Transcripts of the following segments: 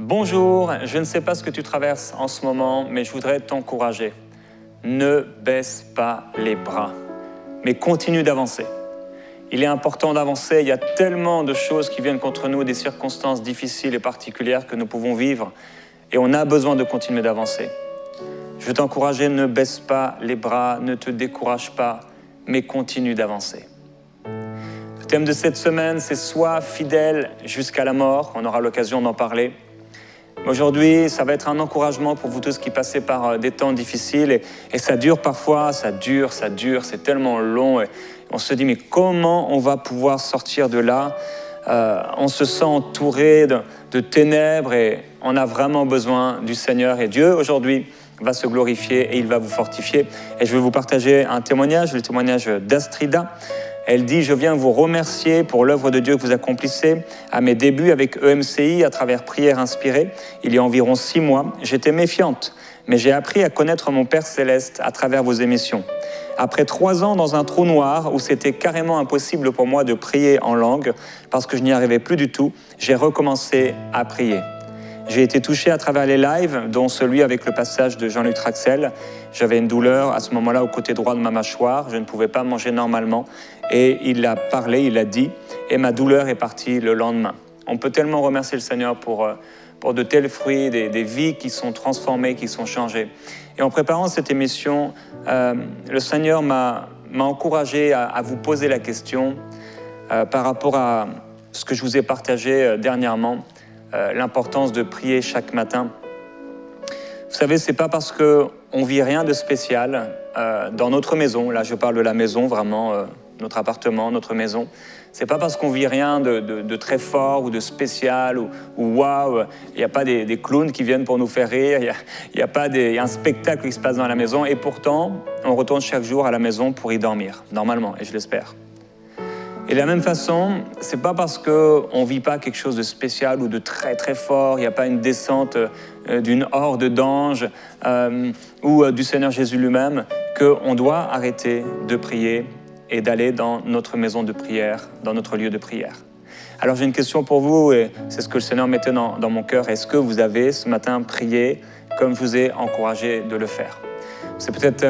Bonjour, je ne sais pas ce que tu traverses en ce moment, mais je voudrais t'encourager. Ne baisse pas les bras, mais continue d'avancer. Il est important d'avancer, il y a tellement de choses qui viennent contre nous, des circonstances difficiles et particulières que nous pouvons vivre, et on a besoin de continuer d'avancer. Je veux t'encourager, ne baisse pas les bras, ne te décourage pas, mais continue d'avancer. Le thème de cette semaine, c'est « Sois fidèle jusqu'à la mort ». On aura l'occasion d'en parler. Aujourd'hui, ça va être un encouragement pour vous tous qui passez par des temps difficiles et ça dure parfois, ça dure, c'est tellement long. Et on se dit, mais comment on va pouvoir sortir de là? On se sent entouré de ténèbres et on a vraiment besoin du Seigneur. Et Dieu, aujourd'hui, va se glorifier et il va vous fortifier. Et je vais vous partager un témoignage, le témoignage d'Astrida. Elle dit « Je viens vous remercier pour l'œuvre de Dieu que vous accomplissez. À mes débuts avec EMCI, à travers Prières inspirées, il y a environ 6 mois, j'étais méfiante, mais j'ai appris à connaître mon Père Céleste à travers vos émissions. Après 3 ans dans un trou noir où c'était carrément impossible pour moi de prier en langue, parce que je n'y arrivais plus du tout, j'ai recommencé à prier. J'ai été touché à travers les lives, dont celui avec le passage de Jean-Luc Traxel. J'avais une douleur à ce moment-là au côté droit de ma mâchoire. Je ne pouvais pas manger normalement. Et il a parlé, il a dit, et ma douleur est partie le lendemain. On peut tellement remercier le Seigneur pour de tels fruits, des vies qui sont transformées, qui sont changées. Et en préparant cette émission, le Seigneur m'a encouragé à vous poser la question par rapport à ce que je vous ai partagé dernièrement. L'importance de prier chaque matin. Vous savez, c'est pas parce qu'on vit rien de spécial dans notre maison, là je parle de la maison vraiment, notre appartement, notre maison, c'est pas parce qu'on vit rien de très fort ou de spécial ou waouh, il n'y a pas des clowns qui viennent pour nous faire rire, il y a un spectacle qui se passe dans la maison et pourtant on retourne chaque jour à la maison pour y dormir, normalement, et je l'espère. Et de la même façon, c'est pas parce qu'on ne vit pas quelque chose de spécial ou de très très fort, il n'y a pas une descente d'une horde d'anges ou du Seigneur Jésus lui-même qu'on doit arrêter de prier et d'aller dans notre maison de prière, dans notre lieu de prière. Alors j'ai une question pour vous et c'est ce que le Seigneur mettait dans mon cœur. Est-ce que vous avez ce matin prié comme je vous ai encouragé de le faire ? C'est peut-être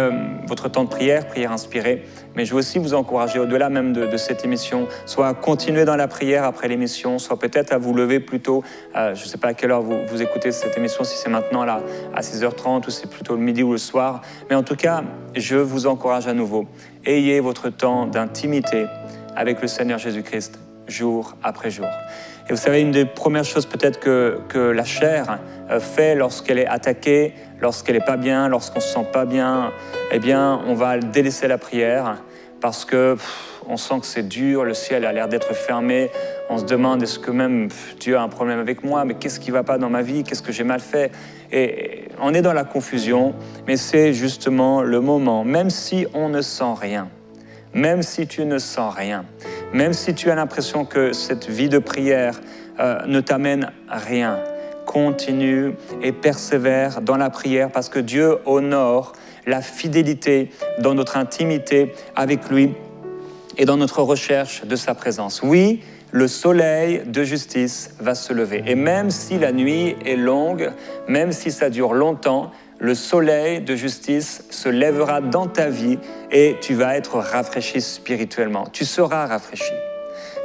votre temps de prière inspirée, mais je veux aussi vous encourager, au-delà même de cette émission, soit à continuer dans la prière après l'émission, soit peut-être à vous lever plus tôt. Je ne sais pas à quelle heure vous écoutez cette émission, si c'est maintenant là, à 6h30 ou c'est plutôt le midi ou le soir. Mais en tout cas, je vous encourage à nouveau. Ayez votre temps d'intimité avec le Seigneur Jésus-Christ, jour après jour. Et vous savez, une des premières choses peut-être que la chair fait lorsqu'elle est attaquée, lorsqu'elle n'est pas bien, lorsqu'on ne se sent pas bien, eh bien, on va délaisser la prière parce qu'on sent que c'est dur, le ciel a l'air d'être fermé, on se demande est-ce que même Dieu a un problème avec moi, mais qu'est-ce qui ne va pas dans ma vie, qu'est-ce que j'ai mal fait? Et on est dans la confusion, mais c'est justement le moment, même si on ne sent rien, même si tu ne sens rien, même si tu as l'impression que cette vie de prière ne t'amène à rien, continue et persévère dans la prière parce que Dieu honore la fidélité dans notre intimité avec lui et dans notre recherche de sa présence. Oui, le soleil de justice va se lever. Et même si la nuit est longue, même si ça dure longtemps, le soleil de justice se lèvera dans ta vie et tu vas être rafraîchi spirituellement. Tu seras rafraîchi,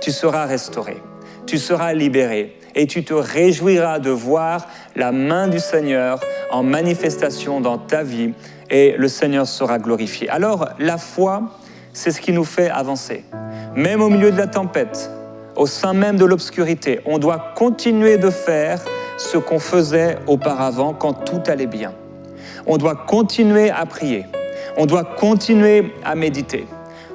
tu seras restauré, tu seras libéré et tu te réjouiras de voir la main du Seigneur en manifestation dans ta vie et le Seigneur sera glorifié. Alors, la foi, c'est ce qui nous fait avancer. Même au milieu de la tempête, au sein même de l'obscurité, on doit continuer de faire ce qu'on faisait auparavant quand tout allait bien. On doit continuer à prier, on doit continuer à méditer,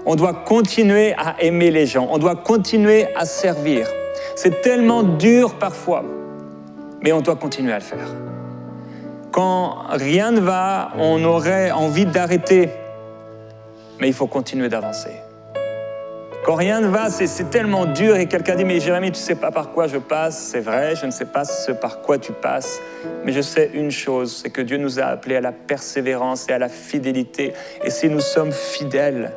on doit continuer à aimer les gens, on doit continuer à servir. C'est tellement dur parfois, mais on doit continuer à le faire. Quand rien ne va, on aurait envie d'arrêter, mais il faut continuer d'avancer. Quand rien ne va, c'est tellement dur et quelqu'un dit « Mais Jérémie, tu ne sais pas par quoi je passe. » C'est vrai, je ne sais pas par quoi tu passes, mais je sais une chose, c'est que Dieu nous a appelés à la persévérance et à la fidélité. Et si nous sommes fidèles,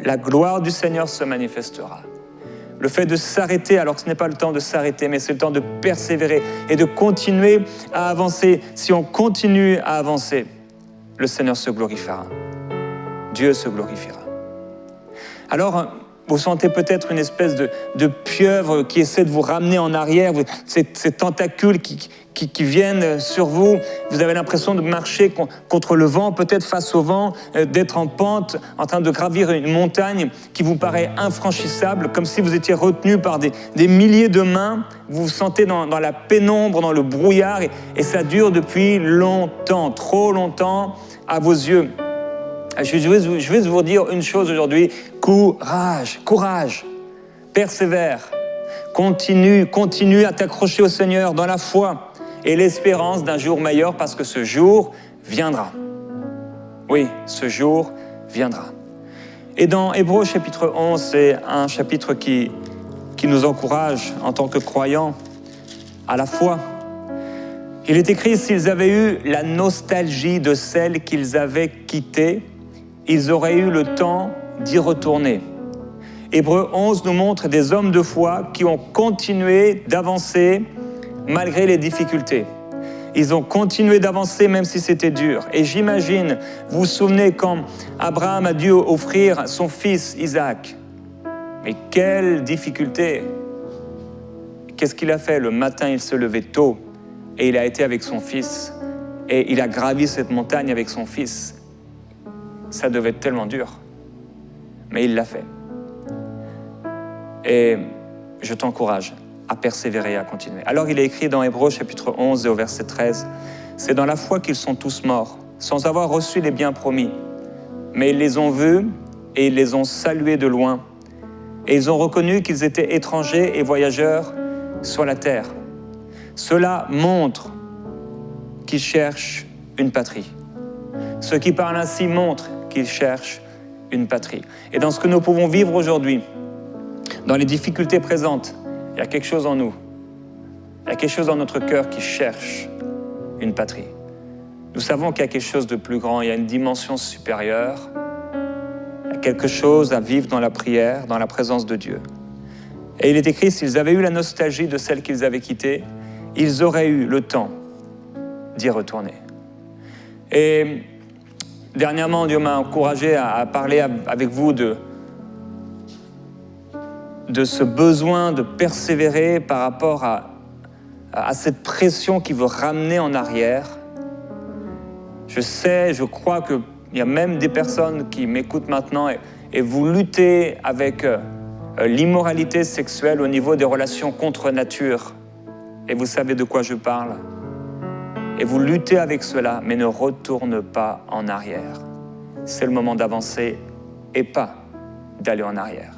la gloire du Seigneur se manifestera. le fait de s'arrêter alors que ce n'est pas le temps de s'arrêter, mais c'est le temps de persévérer et de continuer à avancer. Si on continue à avancer, le Seigneur se glorifiera. Dieu se glorifiera. Alors, vous sentez peut-être une espèce de pieuvre qui essaie de vous ramener en arrière, ces tentacules qui viennent sur vous. Vous avez l'impression de marcher contre le vent, peut-être face au vent, d'être en pente, en train de gravir une montagne qui vous paraît infranchissable, comme si vous étiez retenu par des milliers de mains. Vous vous sentez dans la pénombre, dans le brouillard, et ça dure depuis longtemps, trop longtemps à vos yeux. Je vais vous dire une chose aujourd'hui, courage, persévère, continue à t'accrocher au Seigneur dans la foi et l'espérance d'un jour meilleur parce que ce jour viendra. Oui, ce jour viendra. Et dans Hébreux chapitre 11, c'est un chapitre qui nous encourage en tant que croyants à la foi. Il est écrit, s'ils avaient eu la nostalgie de celle qu'ils avaient quittée, ils auraient eu le temps d'y retourner. Hébreux 11 nous montre des hommes de foi qui ont continué d'avancer malgré les difficultés. Ils ont continué d'avancer même si c'était dur. Et j'imagine, vous vous souvenez quand Abraham a dû offrir son fils Isaac. Mais quelle difficulté! Qu'est-ce qu'il a fait? Le matin, il se levait tôt et il a été avec son fils. Et il a gravi cette montagne avec son fils. Ça devait être tellement dur. Mais il l'a fait. Et je t'encourage à persévérer et à continuer. Alors il est écrit dans Hébreux chapitre 11 et au verset 13, « C'est dans la foi qu'ils sont tous morts, sans avoir reçu les biens promis. Mais ils les ont vus et ils les ont salués de loin. Et ils ont reconnu qu'ils étaient étrangers et voyageurs sur la terre. Cela montre qu'ils cherchent une patrie. Ceux qui parlent ainsi montrent qu'ils cherchent une patrie. Et dans ce que nous pouvons vivre aujourd'hui, dans les difficultés présentes, il y a quelque chose en nous. Il y a quelque chose dans notre cœur qui cherche une patrie. Nous savons qu'il y a quelque chose de plus grand, il y a une dimension supérieure. Il y a quelque chose à vivre dans la prière, dans la présence de Dieu. Et il est écrit, s'ils avaient eu la nostalgie de celle qu'ils avaient quittée, ils auraient eu le temps d'y retourner. Et dernièrement, Dieu m'a encouragé à parler avec vous de ce besoin de persévérer par rapport à cette pression qui veut ramener en arrière. Je crois qu'il y a même des personnes qui m'écoutent maintenant et vous luttez avec l'immoralité sexuelle au niveau des relations contre nature. Et vous savez de quoi je parle. Et vous luttez avec cela, mais ne retourne pas en arrière. C'est le moment d'avancer et pas d'aller en arrière.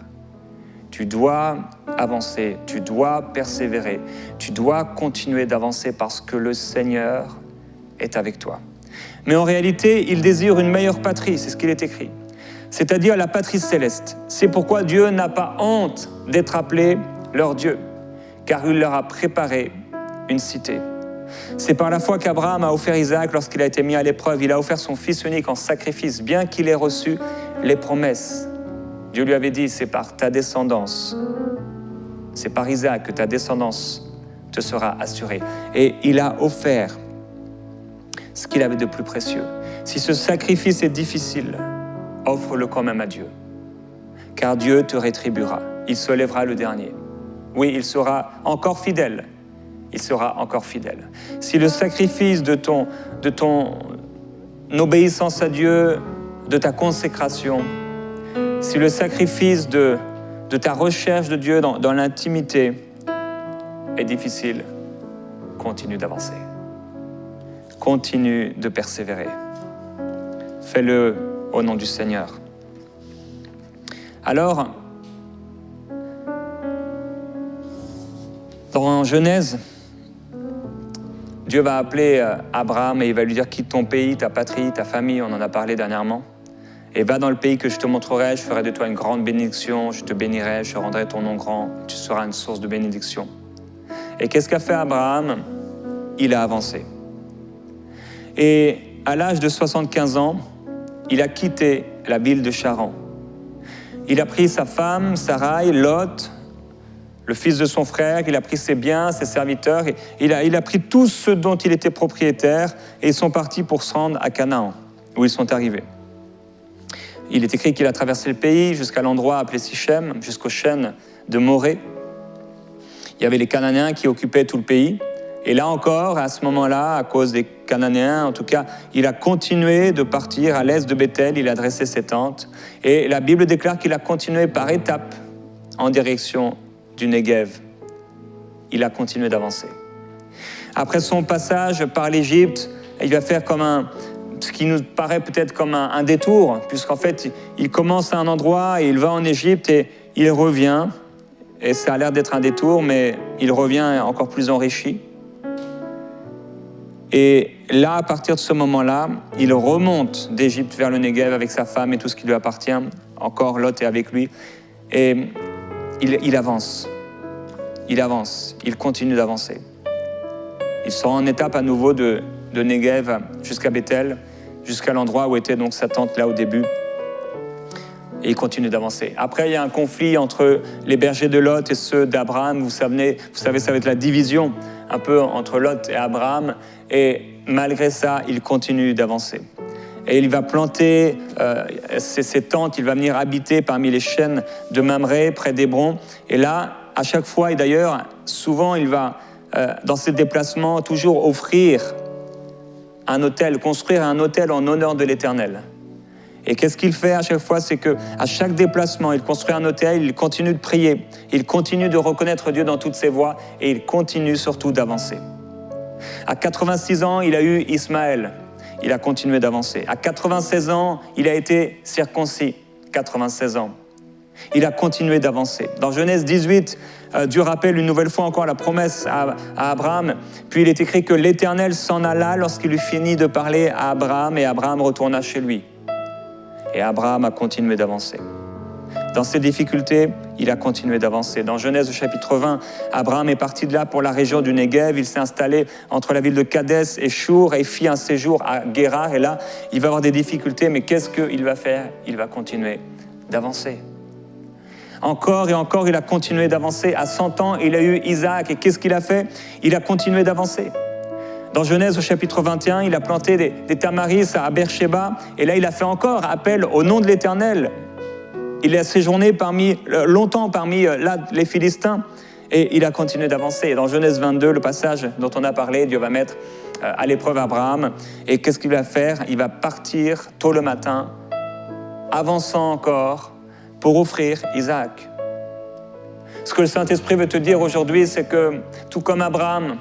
Tu dois avancer, tu dois persévérer, tu dois continuer d'avancer parce que le Seigneur est avec toi. Mais en réalité, il désire une meilleure patrie, c'est ce qu'il est écrit. C'est-à-dire la patrie céleste. C'est pourquoi Dieu n'a pas honte d'être appelé leur Dieu, car il leur a préparé une cité. C'est par la foi qu'Abraham a offert Isaac lorsqu'il a été mis à l'épreuve. Il a offert son fils unique en sacrifice, bien qu'il ait reçu les promesses. Dieu lui avait dit, c'est par ta descendance, c'est par Isaac que ta descendance te sera assurée. Et il a offert ce qu'il avait de plus précieux. Si ce sacrifice est difficile, offre-le quand même à Dieu, car Dieu te rétribuera. Il se lèvera le dernier. Oui, il sera encore fidèle. Il sera encore fidèle. Si le sacrifice de ton obéissance à Dieu, de ta consécration, si le sacrifice de ta recherche de Dieu dans l'intimité est difficile, continue d'avancer. Continue de persévérer. Fais-le au nom du Seigneur. Alors, dans Genèse, Dieu va appeler Abraham et il va lui dire « Quitte ton pays, ta patrie, ta famille », on en a parlé dernièrement, « et va dans le pays que je te montrerai, je ferai de toi une grande bénédiction, je te bénirai, je rendrai ton nom grand, tu seras une source de bénédiction. » Et qu'est-ce qu'a fait Abraham? Il a avancé. Et à l'âge de 75 ans, il a quitté la ville de Charan. Il a pris sa femme, Sarai, Lot, le fils de son frère, il a pris ses biens, ses serviteurs, et il a pris tout ce dont il était propriétaire, et ils sont partis pour se rendre à Canaan, où ils sont arrivés. Il est écrit qu'il a traversé le pays jusqu'à l'endroit appelé Sichem, jusqu'aux chênes de Morée. Il y avait les Cananéens qui occupaient tout le pays. Et là encore, à ce moment-là, à cause des Cananéens, en tout cas, il a continué de partir à l'est de Bethel, il a dressé ses tentes. Et la Bible déclare qu'il a continué par étapes en direction du Negev. Il a continué d'avancer. Après son passage par l'Égypte, il va faire ce qui nous paraît peut-être comme un détour, puisqu'en fait, il commence à un endroit et il va en Égypte et il revient. Et ça a l'air d'être un détour, mais il revient encore plus enrichi. Et là, à partir de ce moment-là, il remonte d'Égypte vers le Negev avec sa femme et tout ce qui lui appartient. Encore, Lot est avec lui. Et il avance. Il avance. Il continue d'avancer. Il sort en étape à nouveau de Negev jusqu'à Bethel, jusqu'à l'endroit où était donc sa tente là au début. Et il continue d'avancer. Après, il y a un conflit entre les bergers de Lot et ceux d'Abraham. Vous savez, ça va être la division un peu entre Lot et Abraham. Et malgré ça, il continue d'avancer. Et il va planter ses tentes, il va venir habiter parmi les chênes de Mamré, près d'Hébron. Et là, à chaque fois, et d'ailleurs, souvent, il va, dans ses déplacements, toujours offrir un autel, construire un autel en honneur de l'Éternel. Et qu'est-ce qu'il fait à chaque fois? C'est qu'à chaque déplacement, il construit un autel, il continue de prier, il continue de reconnaître Dieu dans toutes ses voies et il continue surtout d'avancer. À 86 ans, il a eu Ismaël, il a continué d'avancer. À 96 ans, il a été circoncis, 96 ans. Il a continué d'avancer. Dans Genèse 18, Dieu rappelle une nouvelle fois encore la promesse à Abraham. Puis il est écrit que l'Éternel s'en alla lorsqu'il eut fini de parler à Abraham et Abraham retourna chez lui. Et Abraham a continué d'avancer. Dans ses difficultés, il a continué d'avancer. Dans Genèse chapitre 20, Abraham est parti de là pour la région du Negev. Il s'est installé entre la ville de Kadès et Shur et fit un séjour à Guérar. Et là, il va avoir des difficultés, mais qu'est-ce qu'il va faire? Il va continuer d'avancer. Encore et encore, il a continué d'avancer. À 100 ans, il a eu Isaac. Et qu'est-ce qu'il a fait? Il a continué d'avancer. Dans Genèse au chapitre 21, il a planté des tamaris à Beersheba. Et là, il a fait encore appel au nom de l'Éternel. Il a séjourné longtemps parmi les Philistins. Et il a continué d'avancer. Et dans Genèse 22, le passage dont on a parlé, Dieu va mettre à l'épreuve Abraham. Et qu'est-ce qu'il va faire? Il va partir tôt le matin, avançant encore, pour offrir Isaac. Ce que le Saint-Esprit veut te dire aujourd'hui, c'est que tout comme Abraham,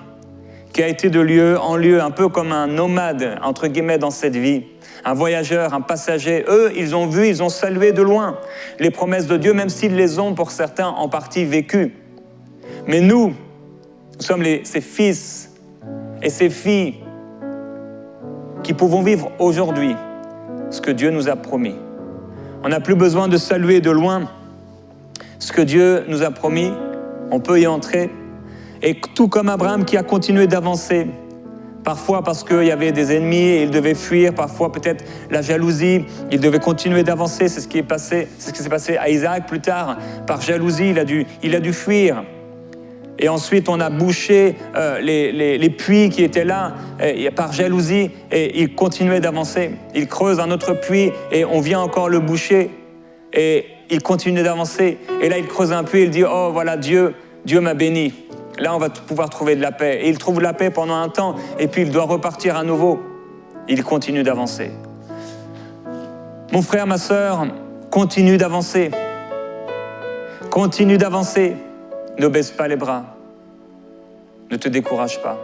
qui a été de lieu en lieu, un peu comme un nomade, entre guillemets, dans cette vie, un voyageur, un passager, eux, ils ont vu, ils ont salué de loin les promesses de Dieu, même s'ils les ont, pour certains, en partie vécues. Mais nous sommes ces fils et ces filles qui pouvons vivre aujourd'hui ce que Dieu nous a promis. On n'a plus besoin de saluer de loin ce que Dieu nous a promis, on peut y entrer. Et tout comme Abraham qui a continué d'avancer, parfois parce qu'il y avait des ennemis et il devait fuir, parfois peut-être la jalousie, il devait continuer d'avancer, c'est ce qui s'est passé à Isaac plus tard. Par jalousie, il a dû fuir. Et ensuite, on a bouché les puits qui étaient là par jalousie et il continuait d'avancer. Il creuse un autre puits et on vient encore le boucher et il continue d'avancer. Et là, il creuse un puits et il dit « Oh, voilà, Dieu m'a béni. Là, on va pouvoir trouver de la paix. » Et il trouve la paix pendant un temps et puis il doit repartir à nouveau. Il continue d'avancer. Mon frère, ma sœur, continue d'avancer. Continue d'avancer. Ne baisse pas les bras, ne te décourage pas,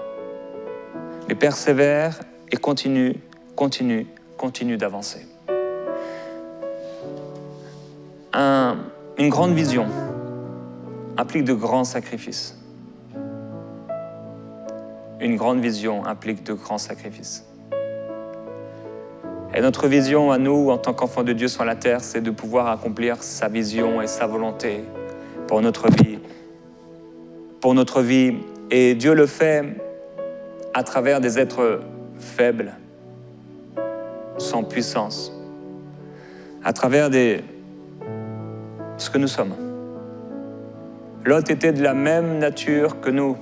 mais persévère et continue d'avancer. Une grande vision implique de grands sacrifices. Une grande vision implique de grands sacrifices. Et notre vision à nous, en tant qu'enfants de Dieu sur la terre, c'est de pouvoir accomplir sa vision et sa volonté pour notre vie. Et Dieu le fait à travers des êtres faibles, sans puissance, à travers ce que nous sommes. Lot était de la même nature que nous.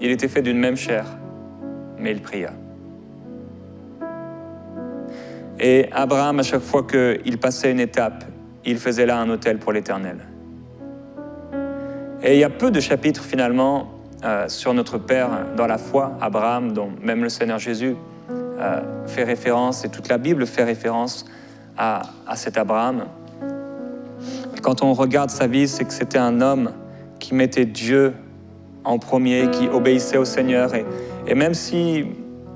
Il était fait d'une même chair, mais il pria. Et Abraham, à chaque fois qu'il passait une étape, il faisait là un autel pour l'Éternel. Et il y a peu de chapitres finalement sur notre Père dans la foi, Abraham, dont même le Seigneur Jésus fait référence, et toute la Bible fait référence à cet Abraham. Et quand on regarde sa vie, c'est que c'était un homme qui mettait Dieu en premier, qui obéissait au Seigneur. Et même si,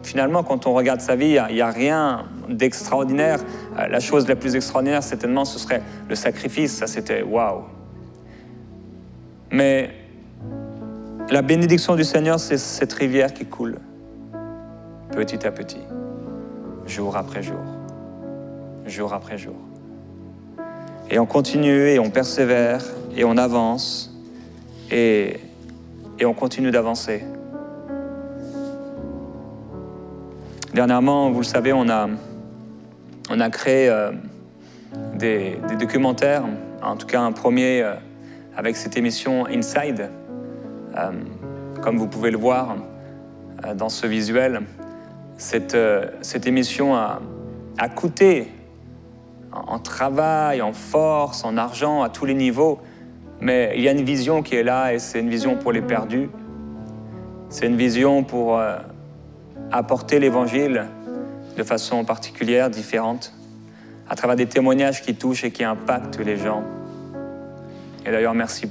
finalement, quand on regarde sa vie, il n'y a rien d'extraordinaire, la chose la plus extraordinaire, certainement, ce serait le sacrifice. Ça, c'était waouh. Mais la bénédiction du Seigneur, c'est cette rivière qui coule, petit à petit, jour après jour, jour après jour. Et on continue, et on persévère, et on avance, et on continue d'avancer. Dernièrement, vous le savez, on a créé des documentaires, en tout cas un premier avec cette émission Inside. Comme vous pouvez le voir dans ce visuel, cette émission a coûté en travail, en force, en argent, à tous les niveaux. Mais il y a une vision qui est là, et c'est une vision pour les perdus. C'est une vision pour apporter l'Évangile de façon particulière, différente, à travers des témoignages qui touchent et qui impactent les gens. Et d'ailleurs, merci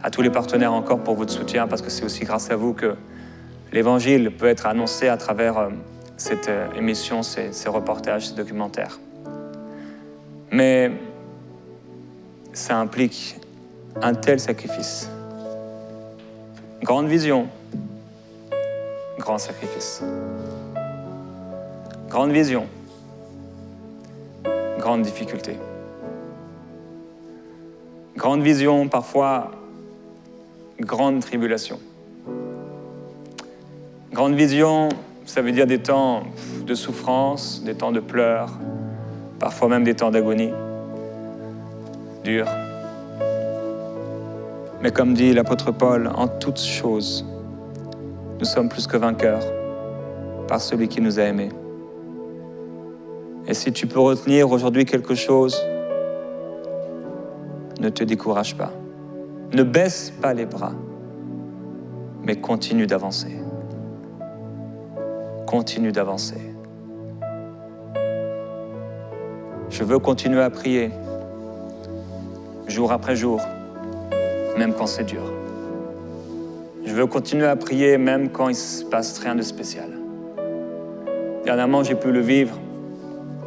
à tous les partenaires encore pour votre soutien, parce que c'est aussi grâce à vous que l'Évangile peut être annoncé à travers cette émission, ces reportages, ces documentaires. Mais ça implique un tel sacrifice. Grande vision, grand sacrifice. Grande vision, grande difficulté. Grande vision, parfois, grande tribulation. Grande vision, ça veut dire des temps de souffrance, des temps de pleurs, parfois même des temps d'agonie, durs. Mais comme dit l'apôtre Paul, en toutes choses, nous sommes plus que vainqueurs par celui qui nous a aimés. Et si tu peux retenir aujourd'hui quelque chose, ne te décourage pas. Ne baisse pas les bras, mais continue d'avancer. Continue d'avancer. Je veux continuer à prier, jour après jour, même quand c'est dur. Je veux continuer à prier, même quand il ne se passe rien de spécial. Dernièrement, j'ai pu le vivre,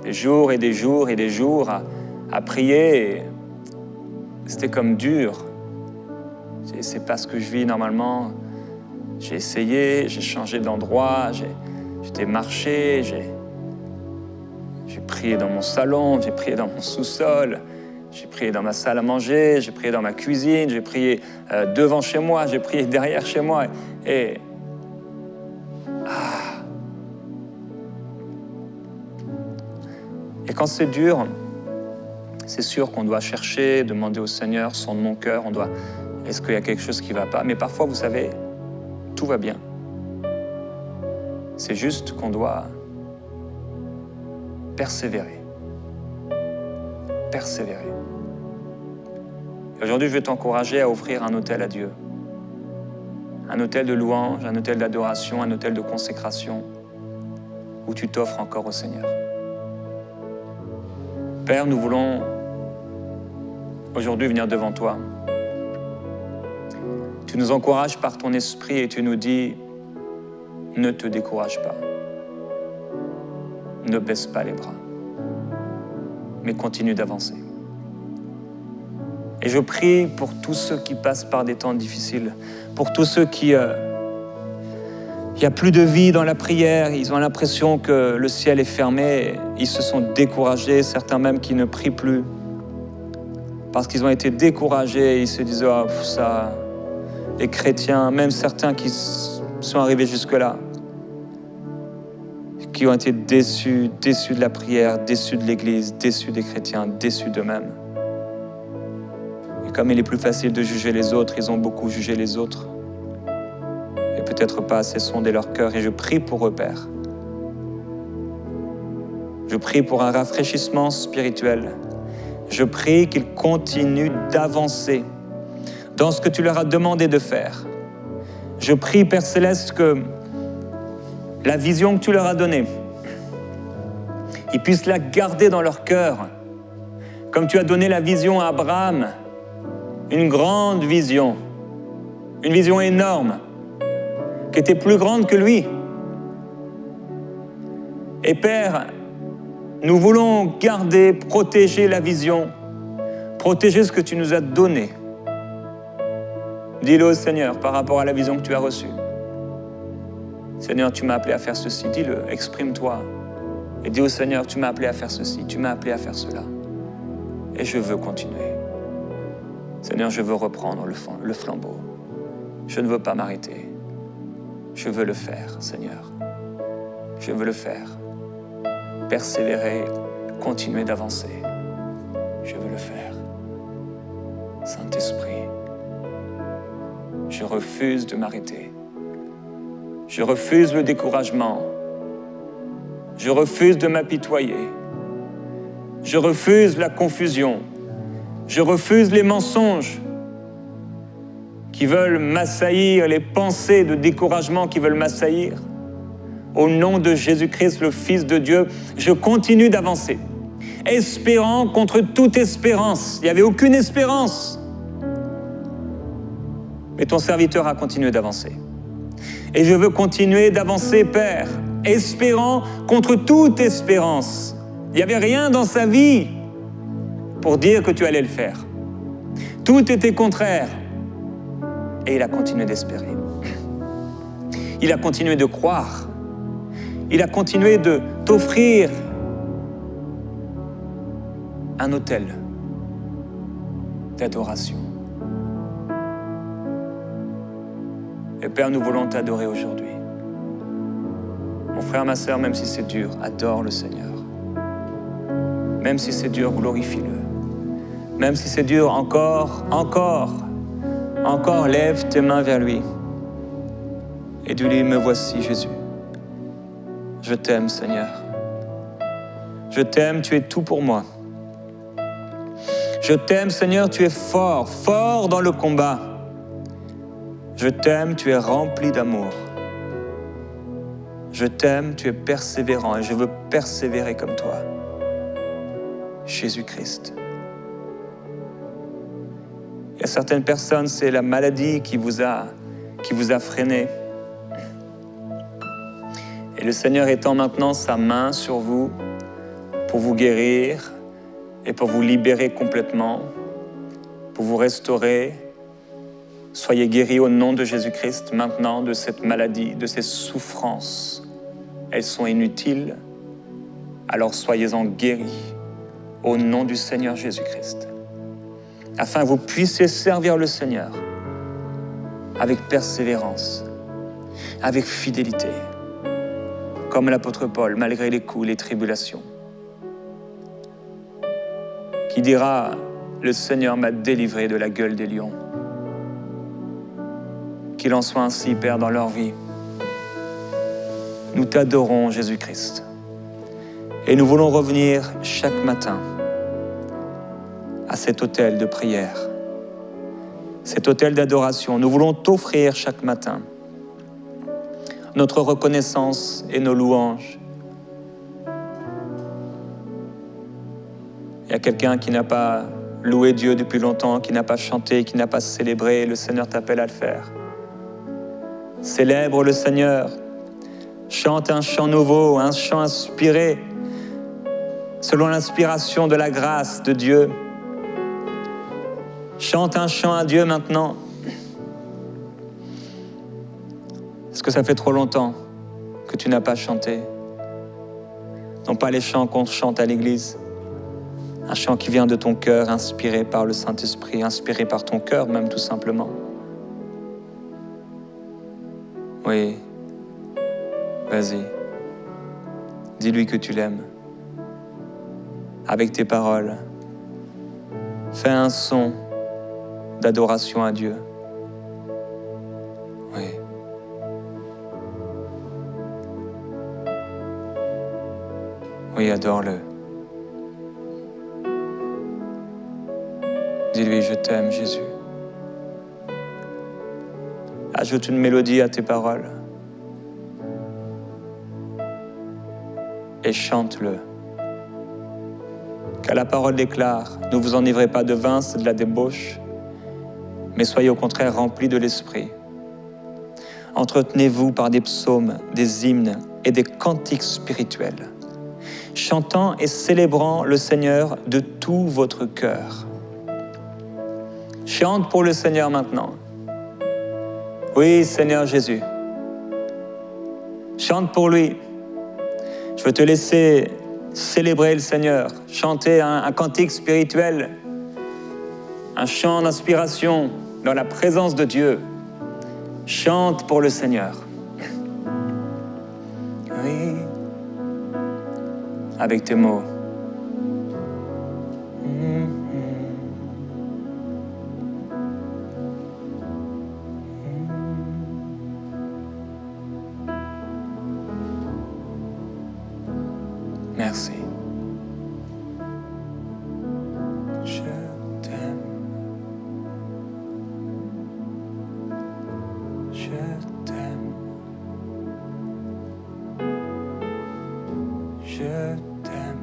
des jours et des jours et des jours à prier. Et c'était comme dur. C'est pas ce que je vis normalement. J'ai essayé, j'ai changé d'endroit, j'ai marché, j'ai prié dans mon salon, j'ai prié dans mon sous-sol, j'ai prié dans ma salle à manger, j'ai prié dans ma cuisine, j'ai prié devant chez moi, j'ai prié derrière chez moi. Et quand c'est dur, c'est sûr qu'on doit chercher, demander au Seigneur, sonde mon cœur, est-ce qu'il y a quelque chose qui ne va pas? Mais parfois, vous savez, tout va bien. C'est juste qu'on doit persévérer. Persévérer. Et aujourd'hui, je vais t'encourager à offrir un autel à Dieu. Un autel de louange, un autel d'adoration, un autel de consécration, où tu t'offres encore au Seigneur. Père, nous voulons aujourd'hui venir devant toi. Tu nous encourages par ton esprit et tu nous dis, ne te décourage pas. Ne baisse pas les bras, mais continue d'avancer. Et je prie pour tous ceux qui passent par des temps difficiles, pour tous ceux qui... il n'y a plus de vie dans la prière, ils ont l'impression que le ciel est fermé, ils se sont découragés, certains même qui ne prient plus, parce qu'ils ont été découragés, ils se disent « Ah, ça... » Les chrétiens, même certains qui sont arrivés jusque-là, qui ont été déçus de la prière, déçus de l'Église, déçus des chrétiens, déçus d'eux-mêmes. Et comme il est plus facile de juger les autres, ils ont beaucoup jugé les autres. Et peut-être pas assez sondé leur cœur. Et je prie pour eux, Père. Je prie pour un rafraîchissement spirituel. Je prie qu'ils continuent d'avancer dans ce que tu leur as demandé de faire. Je prie, Père Céleste, que la vision que tu leur as donnée, ils puissent la garder dans leur cœur. Comme tu as donné la vision à Abraham, une grande vision, une vision énorme, qui était plus grande que lui. Et Père, nous voulons garder, protéger la vision, protéger ce que tu nous as donné. Dis-le au Seigneur par rapport à la vision que tu as reçue. Seigneur, tu m'as appelé à faire ceci. Dis-le, exprime-toi. Et dis au Seigneur, tu m'as appelé à faire ceci, tu m'as appelé à faire cela. Et je veux continuer. Seigneur, je veux reprendre le flambeau. Je ne veux pas m'arrêter. Je veux le faire, Seigneur. Je veux le faire. Persévérer, continuer d'avancer. Je veux le faire. Saint-Esprit, je refuse de m'arrêter. Je refuse le découragement. Je refuse de m'apitoyer. Je refuse la confusion. Je refuse les mensonges qui veulent m'assaillir, les pensées de découragement qui veulent m'assaillir. Au nom de Jésus-Christ, le Fils de Dieu, je continue d'avancer, espérant contre toute espérance. Il n'y avait aucune espérance. Mais ton serviteur a continué d'avancer. Et je veux continuer d'avancer, Père, espérant contre toute espérance. Il n'y avait rien dans sa vie pour dire que tu allais le faire. Tout était contraire. Et il a continué d'espérer. Il a continué de croire. Il a continué de t'offrir un autel d'adoration. Et Père, nous voulons t'adorer aujourd'hui. Mon frère, ma sœur, même si c'est dur, adore le Seigneur. Même si c'est dur, glorifie-le. Même si c'est dur, encore, lève tes mains vers lui. Et dis-lui, me voici, Jésus. Je t'aime, Seigneur. Je t'aime, tu es tout pour moi. Je t'aime, Seigneur, tu es fort, fort dans le combat. Je t'aime, tu es rempli d'amour. Je t'aime, tu es persévérant et je veux persévérer comme toi. Jésus-Christ. Il y a certaines personnes, c'est la maladie qui vous a freiné. Et le Seigneur étend maintenant sa main sur vous pour vous guérir et pour vous libérer complètement, pour vous restaurer. Soyez guéris au nom de Jésus-Christ maintenant de cette maladie, de ces souffrances. Elles sont inutiles, alors soyez-en guéris au nom du Seigneur Jésus-Christ, afin que vous puissiez servir le Seigneur avec persévérance, avec fidélité, comme l'apôtre Paul, malgré les coups, les tribulations, qui dira « Le Seigneur m'a délivré de la gueule des lions ». Qu'il en soit ainsi, Père, dans leur vie. Nous t'adorons, Jésus-Christ. Et nous voulons revenir chaque matin à cet autel de prière, cet autel d'adoration. Nous voulons t'offrir chaque matin notre reconnaissance et nos louanges. Il y a quelqu'un qui n'a pas loué Dieu depuis longtemps, qui n'a pas chanté, qui n'a pas célébré. Le Seigneur t'appelle à le faire. Célèbre le Seigneur. Chante un chant nouveau, un chant inspiré, selon l'inspiration de la grâce de Dieu. Chante un chant à Dieu maintenant. Est-ce que ça fait trop longtemps que tu n'as pas chanté? Non pas les chants qu'on chante à l'église. Un chant qui vient de ton cœur, inspiré par le Saint-Esprit, inspiré par ton cœur même tout simplement. Oui, vas-y. Dis-lui que tu l'aimes. Avec tes paroles. Fais un son d'adoration à Dieu. Oui. Oui, adore-le. Dis-lui, je t'aime, Jésus. Ajoute une mélodie à tes paroles. Et chante-le. Car la parole déclare, ne vous enivrez pas de vin, c'est de la débauche, mais soyez au contraire remplis de l'esprit. Entretenez-vous par des psaumes, des hymnes et des cantiques spirituels, chantant et célébrant le Seigneur de tout votre cœur. Chante pour le Seigneur maintenant. Oui, Seigneur Jésus. Chante pour lui. Je veux te laisser célébrer le Seigneur, chanter un cantique spirituel, un chant d'inspiration dans la présence de Dieu. Chante pour le Seigneur. Oui. Avec tes mots. Merci. Je t'aime. Je t'aime. Je t'aime.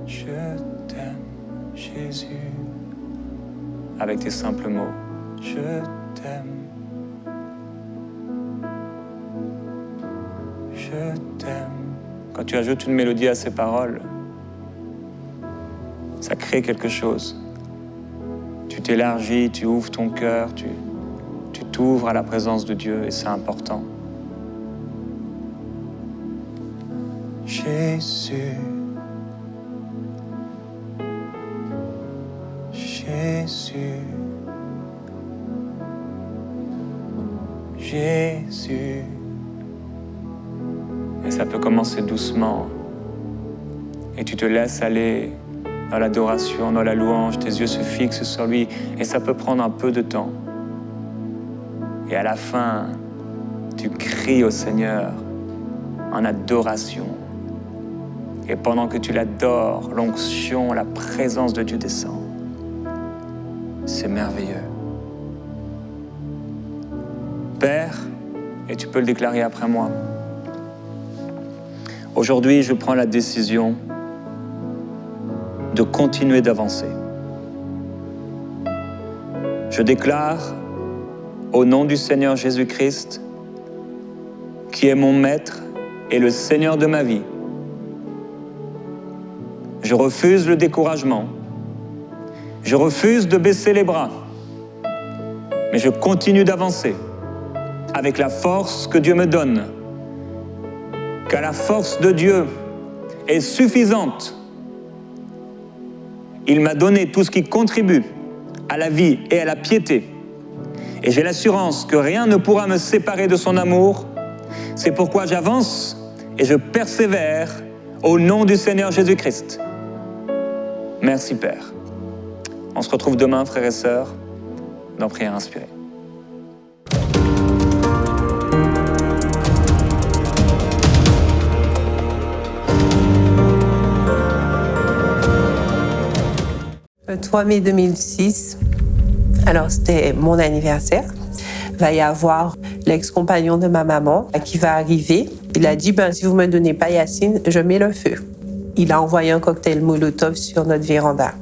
Je t'aime, Jésus. Avec tes simples mots. Je t'aime. Je t'aime. Quand tu ajoutes une mélodie à ces paroles, ça crée quelque chose. Tu t'élargis, tu ouvres ton cœur, tu t'ouvres à la présence de Dieu et c'est important. Jésus, Jésus, Jésus. Et ça peut commencer doucement. Et tu te laisses aller dans l'adoration, dans la louange, tes yeux se fixent sur lui et ça peut prendre un peu de temps. Et à la fin, tu cries au Seigneur en adoration. Et pendant que tu l'adores, l'onction, la présence de Dieu descend. C'est merveilleux. Père, et tu peux le déclarer après moi, aujourd'hui, je prends la décision de continuer d'avancer. Je déclare, au nom du Seigneur Jésus-Christ, qui est mon Maître et le Seigneur de ma vie, je refuse le découragement. Je refuse de baisser les bras. Mais je continue d'avancer avec la force que Dieu me donne. Car la force de Dieu est suffisante. Il m'a donné tout ce qui contribue à la vie et à la piété. Et j'ai l'assurance que rien ne pourra me séparer de son amour. C'est pourquoi j'avance et je persévère au nom du Seigneur Jésus-Christ. Merci Père. On se retrouve demain, frères et sœurs, dans Prière inspirée. Le 3 mai 2006, alors c'était mon anniversaire, il va y avoir l'ex-compagnon de ma maman qui va arriver. Il a dit, si vous ne me donnez pas Yacine, je mets le feu. Il a envoyé un cocktail Molotov sur notre véranda.